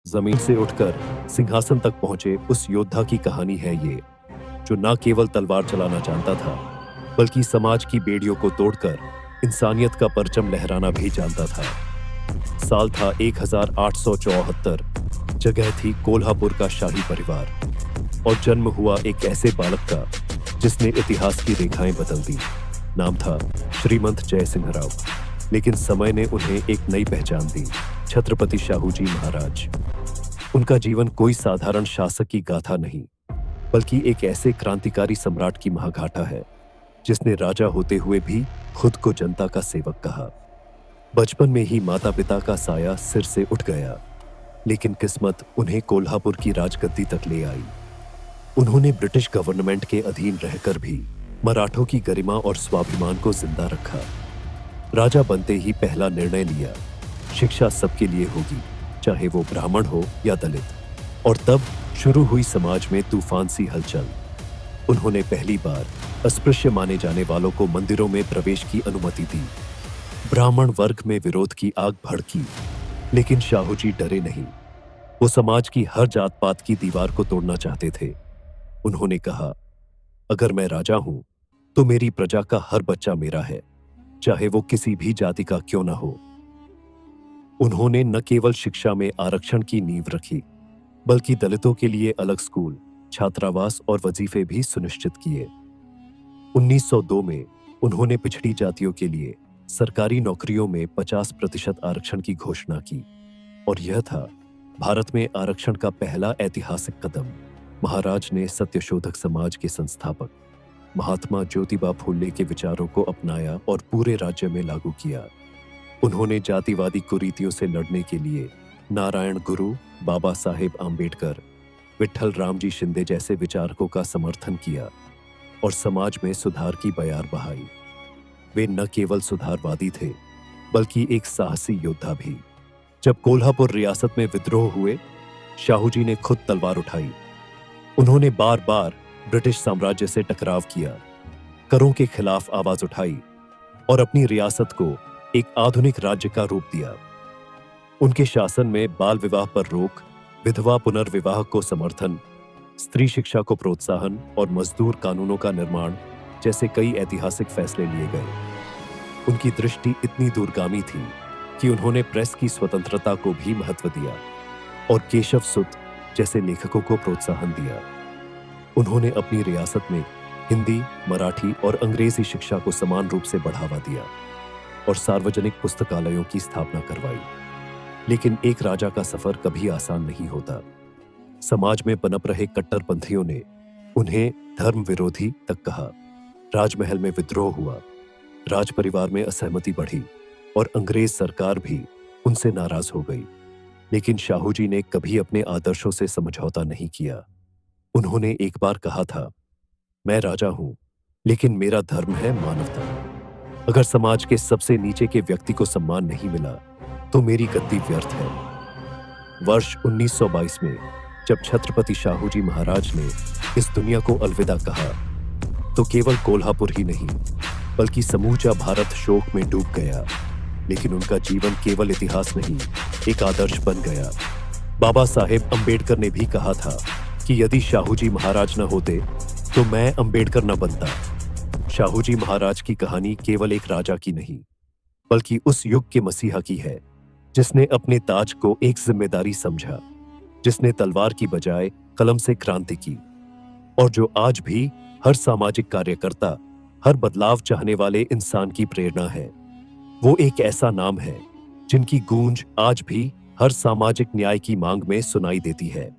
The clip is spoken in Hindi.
जमीन से उठकर सिंहासन तक पहुंचे उस योद्धा की कहानी है ये, जो न केवल तलवार चलाना जानता था, बल्कि समाज की बेड़ियों को तोड़कर इंसानियत का परचम लहराना भी जानता था। साल था 1874। जगह थी कोल्हापुर का शाही परिवार, और जन्म हुआ एक ऐसे बालक का जिसने इतिहास की रेखाएं बदल दी। नाम था श्रीमंत जयसिंहराव, लेकिन समय ने उन्हें एक नई पहचान दी, छत्रपति शाहूजी महाराज। उनका जीवन कोई साधारण शासक की गाथा नहीं, बल्कि एक ऐसे क्रांतिकारी सम्राट की महागाथा है जिसने राजा होते हुए भी खुद को जनता का सेवक कहा। बचपन में ही माता पिता का साया सिर से उठ गया, लेकिन किस्मत उन्हें कोल्हापुर की राजगद्दी तक ले आई। उन्होंने ब्रिटिश गवर्नमेंट के अधीन रहकर भी मराठों की गरिमा और स्वाभिमान को जिंदा रखा। राजा बनते ही पहला निर्णय लिया, शिक्षा सबके लिए होगी, चाहे वो ब्राह्मण हो या दलित। और तब शुरू हुई समाज में तूफान सी हलचल। उन्होंने पहली बार अस्पृश्य माने जाने वालों को मंदिरों में प्रवेश की अनुमति दी। ब्राह्मण वर्ग में विरोध की आग भड़की, लेकिन शाहूजी डरे नहीं। वो समाज की हर जात पात की दीवार को तोड़ना चाहते थे। उन्होंने कहा, अगर मैं राजा हूं तो मेरी प्रजा का हर बच्चा मेरा है, चाहे वो किसी भी जाति का क्यों ना हो। उन्होंने न केवल शिक्षा में आरक्षण की नींव रखी, बल्कि दलितों के लिए अलग स्कूल, छात्रावास और वजीफे भी सुनिश्चित किए। 1902 में उन्होंने पिछड़ी जातियों के लिए सरकारी नौकरियों में 50% आरक्षण की घोषणा की, और यह था भारत में आरक्षण का पहला ऐतिहासिक कदम। महाराज ने सत्यशोधक समाज के संस्थापक महात्मा ज्योतिबा फुले के विचारों को अपनाया और पूरे राज्य में लागू किया। उन्होंने जातिवादी कुरीतियों से लड़ने के लिए नारायण गुरु, बाबा साहेब आम्बेडकर, विट्ठल रामजी शिंदे जैसे विचारकों का समर्थन किया और समाज में सुधार की बयार बहाई। वे न केवल सुधारवादी थे, बल्कि एक साहसी योद्धा भी। जब कोल्हापुर रियासत में विद्रोह हुए, शाहूजी ने खुद तलवार उठाई। उन्होंने बार बार ब्रिटिश साम्राज्य से टकराव किया, करों के खिलाफ आवाज उठाई और अपनी रियासत को एक आधुनिक राज्य का रूप दिया। उनके शासन में बाल विवाह पर रोक, विधवा पुनर्विवाह को समर्थन, स्त्री शिक्षा को प्रोत्साहन और मजदूर कानूनों का निर्माण जैसे कई ऐतिहासिक फैसले लिए गए। उनकी दृष्टि इतनी दूरगामी थी कि उन्होंने प्रेस की स्वतंत्रता को भी महत्व दिया और केशव सुत जैसे लेखकों को प्रोत्साहन दिया। उन्होंने अपनी रियासत में हिंदी, मराठी और अंग्रेजी शिक्षा को समान रूप से बढ़ावा दिया और सार्वजनिक पुस्तकालयों की स्थापना करवाई। लेकिन एक राजा का सफर कभी आसान नहीं होता। समाज में पनप रहे कट्टरपंथियों ने उन्हें धर्म विरोधी तक कहा। राजमहल में विद्रोह हुआ, राज परिवार में असहमति बढ़ी और अंग्रेज सरकार भी उनसे नाराज हो गई। लेकिन शाहूजी ने कभी अपने आदर्शों से समझौता नहीं किया। उन्होंने एक बार कहा था, मैं राजा हूं, लेकिन मेरा धर्म है मानवता। अगर समाज के सबसे नीचे के व्यक्ति को सम्मान नहीं मिला तो मेरी गद्दी व्यर्थ है। वर्ष 1922 में जब छत्रपति शाहूजी महाराज ने इस दुनिया को अलविदा कहा, तो केवल कोल्हापुर ही नहीं, बल्कि समूचा भारत शोक में डूब गया। लेकिन उनका जीवन केवल इतिहास नहीं, एक आदर्श बन गया। बाबा साहेब अम्बेडकर ने भी कहा था कि यदि शाहूजी महाराज न होते तो मैं अम्बेडकर न बनता। शाहूजी महाराज की कहानी केवल एक राजा की नहीं, बल्कि उस युग के मसीहा की है, जिसने अपने ताज को एक जिम्मेदारी समझा, जिसने तलवार की बजाय कलम से क्रांति की, और जो आज भी हर सामाजिक कार्यकर्ता, हर बदलाव चाहने वाले इंसान की प्रेरणा है। वो एक ऐसा नाम है जिनकी गूंज आज भी हर सामाजिक न्याय की मांग में सुनाई देती है।